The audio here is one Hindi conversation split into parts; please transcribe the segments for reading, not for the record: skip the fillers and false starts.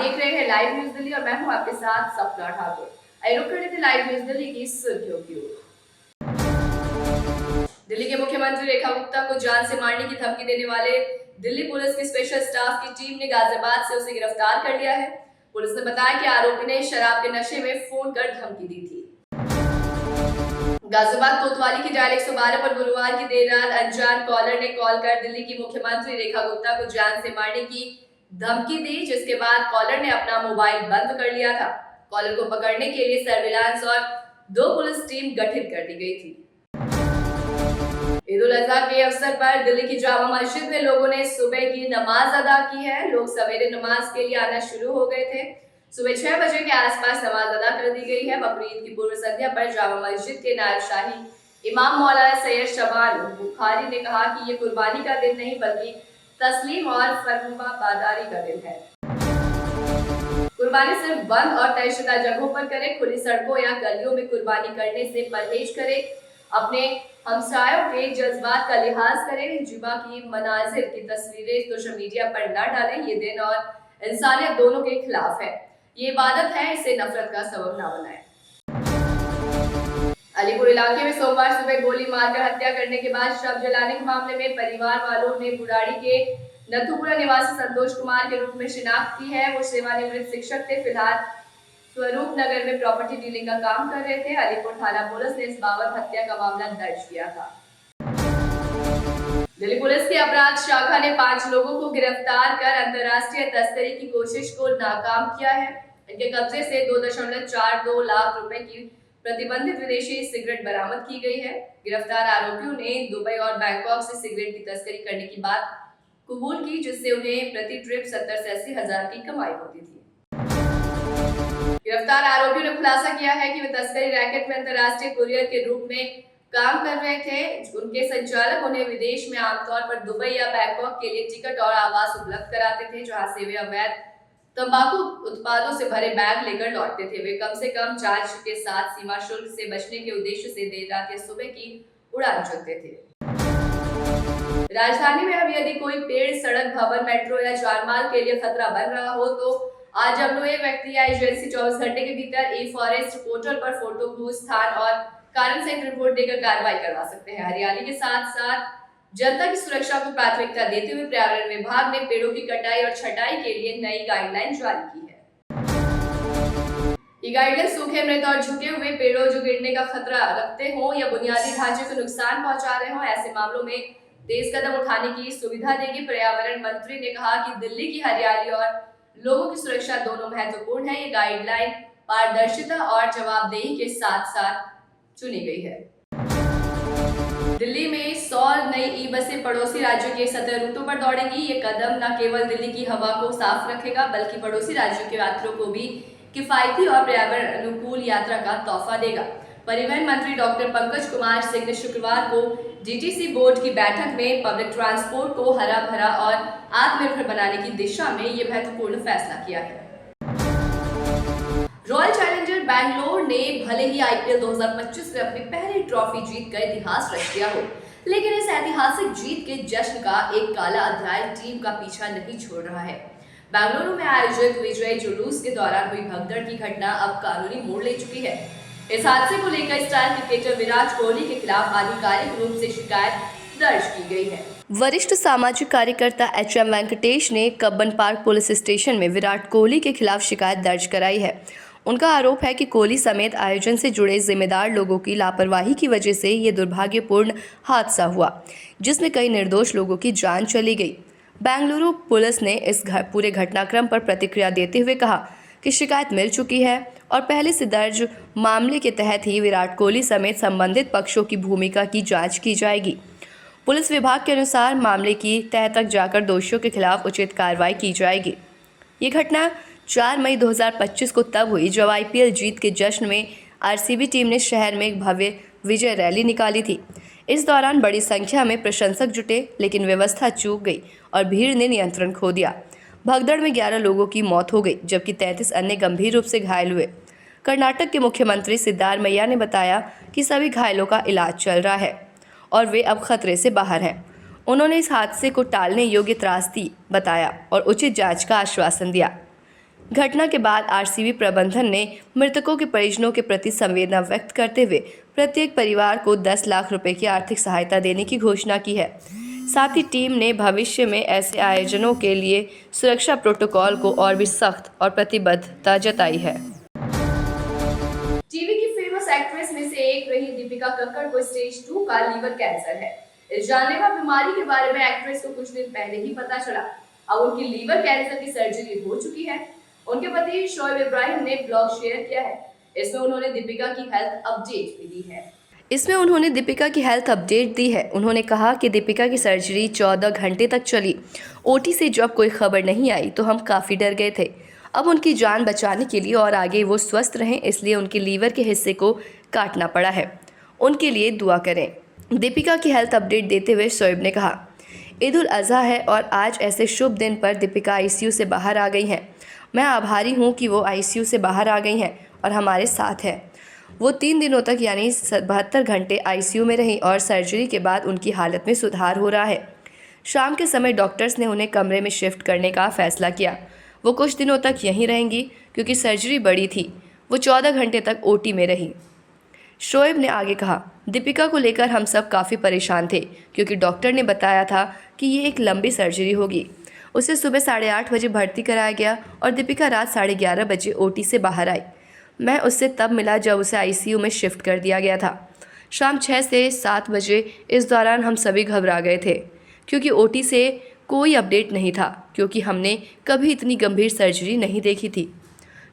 देख रहे हैं लाइव न्यूज दिल्ली और मैं हूं आपके साथ सपना ठाकुर। आइए रुक करते थे लाइव न्यूज दिल्ली की सुर्खियों की ओर। दिल्ली के मुख्यमंत्री रेखा गुप्ता को जान से मारने की धमकी देने वाले दिल्ली पुलिस की स्पेशल स्टाफ की टीम ने गाजियाबाद से उसे गिरफ्तार कर लिया है। पुलिस ने बताया कि आरोपी ने शराब के नशे में फोन कर धमकी दी थी। गाजियाबाद कोतवाली की डायल 112 पर गुरुवार की देर रात अनजान कॉलर ने कॉल कर दिल्ली की मुख्यमंत्री रेखा गुप्ता को जान से मारने की धमकी दी, जिसके बाद कॉलर ने अपना मोबाइल बंद कर लिया था। कॉलर को पकड़ने के लिए सर्विलांस और 2 पुलिस टीम गठित कर दी गई थी। ईद उल अजहा के अवसर पर दिल्ली की जामा मस्जिद में लोगों ने सुबह की नमाज अदा की है। लोग सवेरे नमाज के लिए आना शुरू हो गए थे। सुबह 6 बजे के आसपास नमाज अदा कर दी गई है। बकरीद की पूर्व संध्या पर जामा मस्जिद के नायब शाही इमाम मौलाना सैयद शबान बुखारी ने कहा कि ये कुर्बानी का दिन नहीं बल्कि तस्लीम और फर्माबरदारी का दिन है। कुर्बानी सिर्फ बंद और तयशुदा जगहों पर करें। खुली सड़कों या गलियों में कुर्बानी करने से परहेज करें। अपने हमसायों के जज्बात का लिहाज करें। जुमा की मनाजिर की तस्वीरें सोशल मीडिया पर न डालें। ये दिन और इंसानियत दोनों के खिलाफ है। ये इबादत है, इसे नफरत का सबब न बनाएं। अलीपुर इलाके में सोमवार सुबह गोली मारकर हत्या करने के बाद शव जलाने के मामले में परिवार वालों ने बुराड़ी के नथुपुरा निवासी संतोष कुमार के रूप में शिनाख्त की है। वो सेवानिवृत्त शिक्षक थे। फिलहाल स्वरूप नगर में प्रॉपर्टी डीलिंग का काम कर रहे थे। अलीपुर थाना पुलिस ने इस बाबत हत्या का मामला दर्ज किया था। दिल्ली पुलिस की अपराध शाखा ने 5 लोगों को गिरफ्तार कर अंतर्राष्ट्रीय तस्करी की कोशिश को नाकाम किया है। इनके कब्जे से 2.42 लाख रुपए की प्रतिबंधित विदेशी सिगरेट बरामद की गई है। गिरफ्तार आरोपियों ने दुबई और बैंकॉक से सिगरेट की तस्करी करने की बात कबूल की, जिससे उन्हें प्रति ट्रिप 70 से 80 हजार की कमाई होती थी। गिरफ्तार आरोपियों ने खुलासा किया है कि वे तस्करी रैकेट में अंतर्राष्ट्रीय कुरियर के रूप में काम कर रहे थे। उनके संचालक उन्हें विदेश में आमतौर पर दुबई या बैंकॉक के लिए टिकट और आवास उपलब्ध कराते थे, जहां से वे अवैध तंबाकू उत्पादों से भरे बैग लेकर लौटते थे। वे कम से कम जांच के साथ सीमा शुल्क से बचने के उद्देश्य से देर रात या सुबह की उड़ान चलते थे। राजधानी में अब यदि कोई पेड़, सड़क, भवन, मेट्रो या जानमाल के लिए खतरा बन रहा हो तो RWA व्यक्ति या एजेंसी 24 घंटे के भीतर ई-फॉरेस्ट पोर्टल पर फोटो, भू स्थान और कारण सहित रिपोर्ट देकर कार्रवाई करवा सकते हैं। हरियाली के साथ साथ जनता की सुरक्षा को प्राथमिकता देते हुए पर्यावरण विभाग ने पेड़ों की कटाई और छटाई के लिए नई गाइडलाइन जारी की है। ये गाइडलाइन सूखे, मृत और झुके हुए पेड़ों जो गिरने का खतरा रखते हों या बुनियादी ढांचे को नुकसान पहुंचा रहे हों, ऐसे मामलों में तेज कदम उठाने की सुविधा देगी। पर्यावरण मंत्री ने कहा कि दिल्ली की हरियाली और लोगों की सुरक्षा दोनों महत्वपूर्ण है। ये गाइडलाइन पारदर्शिता और जवाबदेही के साथ साथ चुनी गई है। दिल्ली में 100 नई ई-बसें पड़ोसी राज्यों के 17 रूटों पर दौड़ेंगी। ये कदम न केवल दिल्ली की हवा को साफ रखेगा बल्कि पड़ोसी राज्यों के यात्रियों को भी किफायती और पर्यावरण अनुकूल यात्रा का तोहफा देगा। परिवहन मंत्री डॉक्टर पंकज कुमार सिंह ने शुक्रवार को DTC बोर्ड की बैठक में पब्लिक ट्रांसपोर्ट को हरा भरा और आत्मनिर्भर बनाने की दिशा में ये महत्वपूर्ण फैसला किया है। रॉयल चैलेंजर बैंगलोर ने भले ही IPL 2025 में अपनी पहली ट्रॉफी जीतकर इतिहास रच दिया हो, लेकिन इस ऐतिहासिक जीत के जश्न का एक काला अध्याय टीम का पीछा नहीं छोड़ रहा है। बेंगलुरु में आयोजित विजय जुलूस के दौरान हुई भगदड़ की घटना अब कानूनी मोड़ ले चुकी है। इस हादसे को लेकर स्टार क्रिकेटर विराट कोहली के खिलाफ आधिकारिक रूप से शिकायत दर्ज की गई है। वरिष्ठ सामाजिक कार्यकर्ता HM वेंकटेश ने कब्बन पार्क पुलिस स्टेशन में विराट कोहली के खिलाफ शिकायत दर्ज कराई है। उनका आरोप है कि कोहली समेत आयोजन से जुड़े जिम्मेदार लोगों की लापरवाही की वजह से ये दुर्भाग्यपूर्ण हादसा हुआ, जिसमें कई निर्दोष लोगों की जान चली गई। बेंगलुरु पुलिस ने इस पूरे घटनाक्रम पर प्रतिक्रिया देते हुए कहा कि शिकायत मिल चुकी है और पहले से दर्ज मामले के तहत ही विराट कोहली समेत संबंधित पक्षों की भूमिका की जांच की जाएगी। पुलिस विभाग के अनुसार मामले की तह तक जाकर दोषियों के खिलाफ उचित कार्रवाई की जाएगी। ये घटना 4 मई 2025 को तब हुई जब IPL जीत के जश्न में RCB टीम ने शहर में एक भव्य विजय रैली निकाली थी। इस दौरान बड़ी संख्या में प्रशंसक जुटे, लेकिन व्यवस्था चूक गई और भीड़ ने नियंत्रण खो दिया। भगदड़ में 11 लोगों की मौत हो गई, जबकि 33 अन्य गंभीर रूप से घायल हुए। कर्नाटक के मुख्यमंत्री सिद्धारमैया ने बताया कि सभी घायलों का इलाज चल रहा है और वे अब खतरे से बाहर हैं। उन्होंने इस हादसे को टालने योग्य त्रासदी बताया और उचित जांच का आश्वासन दिया। घटना के बाद आरसीबी प्रबंधन ने मृतकों के परिजनों के प्रति संवेदना व्यक्त करते हुए प्रत्येक परिवार को 10 लाख रुपए की आर्थिक सहायता देने की घोषणा की है। साथ ही टीम ने भविष्य में ऐसे आयोजनों के लिए सुरक्षा प्रोटोकॉल को और भी सख्त और प्रतिबद्धता जताई है। टीवी की फेमस एक्ट्रेस में से एक रही दीपिका कक्कड़ को स्टेज 2 का लीवर कैंसर है। इस जानलेवा बीमारी के बारे में एक्ट्रेस को कुछ दिन पहले ही पता चला। अब उनकी लीवर कैंसर की सर्जरी हो चुकी है। उनके पति शोएब इब्राहिम ने ब्लॉग शेयर किया है। इसमें उन्होंने दीपिका की हेल्थ अपडेट दी है। उन्होंने कहा कि दीपिका की सर्जरी 14 घंटे तक चली। ओटी से जब कोई खबर नहीं आई तो हम काफ़ी डर गए थे। अब उनकी जान बचाने के लिए और आगे वो स्वस्थ रहें, इसलिए उनके लीवर के हिस्से को काटना पड़ा है। उनके लिए दुआ करें। दीपिका की हेल्थ अपडेट देते हुए शोएब ने कहा, ईद उल अज़हा है और आज ऐसे शुभ दिन पर दीपिका आईसीयू से बाहर आ गई हैं। मैं आभारी हूँ कि वो आईसीयू से बाहर आ गई हैं और हमारे साथ हैं। वो 3 दिनों तक यानी 72 घंटे आईसीयू में रहीं और सर्जरी के बाद उनकी हालत में सुधार हो रहा है। शाम के समय डॉक्टर्स ने उन्हें कमरे में शिफ्ट करने का फैसला किया। वो कुछ दिनों तक यहीं रहेंगी क्योंकि सर्जरी बड़ी थी। वो 14 घंटे तक ओटी में रही। शोएब ने आगे कहा, दीपिका को लेकर हम सब काफ़ी परेशान थे क्योंकि डॉक्टर ने बताया था कि ये एक लंबी सर्जरी होगी। उसे सुबह 8:30 बजे भर्ती कराया गया और दीपिका रात 11:30 बजे ओटी से बाहर आई। मैं उससे तब मिला जब उसे आईसीयू में शिफ्ट कर दिया गया था। शाम 6 से 7 बजे इस दौरान हम सभी घबरा गए थे क्योंकि ओटी से कोई अपडेट नहीं था, क्योंकि हमने कभी इतनी गंभीर सर्जरी नहीं देखी थी।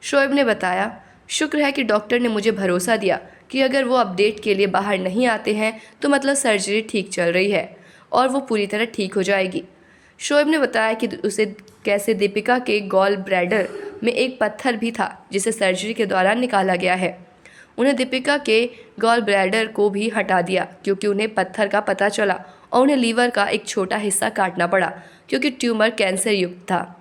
शोएब ने बताया, शुक्र है कि डॉक्टर ने मुझे भरोसा दिया कि अगर वो अपडेट के लिए बाहर नहीं आते हैं तो मतलब सर्जरी ठीक चल रही है और वो पूरी तरह ठीक हो जाएगी। शोएब ने बताया कि उसे कैसे दीपिका के गॉल ब्लैडर में एक पत्थर भी था जिसे सर्जरी के दौरान निकाला गया है। उन्हें दीपिका के गॉल ब्लैडर को भी हटा दिया क्योंकि उन्हें पत्थर का पता चला और उन्हें लीवर का एक छोटा हिस्सा काटना पड़ा क्योंकि ट्यूमर कैंसर युक्त था।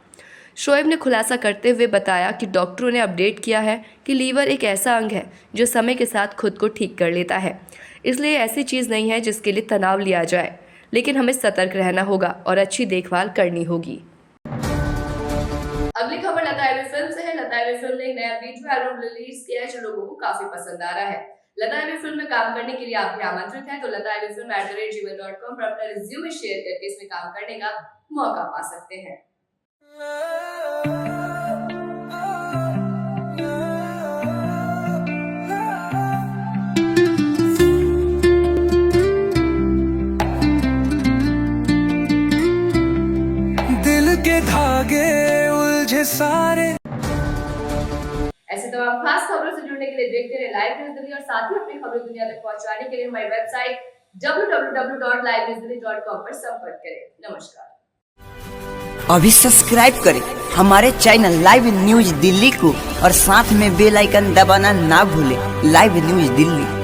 शोएब ने खुलासा करते हुए बताया कि डॉक्टरों ने अपडेट किया है कि लीवर एक ऐसा अंग है जो समय के साथ खुद को ठीक कर लेता है, इसलिए ऐसी चीज़ नहीं है जिसके लिए तनाव लिया जाए, लेकिन हमें सतर्क रहना होगा और अच्छी देखभाल करनी होगी। अगली खबर लता एबी फिल्म से है। लता एबी फिल्म ने एक नया वीडियो एल्बम रिलीज किया है जो लोगों को काफी पसंद आ रहा है। लता एबी फिल्म में काम करने के लिए आप भी आमंत्रित हैं, तो lataebifilm@gmail.com पर अपना रिज्यूमे शेयर करके इसमें काम करने का मौका पा सकते हैं। दिल के धागे उलझे सारे। ऐसे तमाम खास खबरों से जुड़ने के लिए देखते रहे लाइव न्यूज़ दिल्ली और साथ ही अपनी खबरें दुनिया तक पहुंचाने के लिए हमारी वेबसाइट www.livenewsdelhi.com पर संपर्क करें। नमस्कार। अभी सब्सक्राइब करें हमारे चैनल लाइव न्यूज दिल्ली को और साथ में बेल आइकन दबाना ना भूलें। Live news Delhi.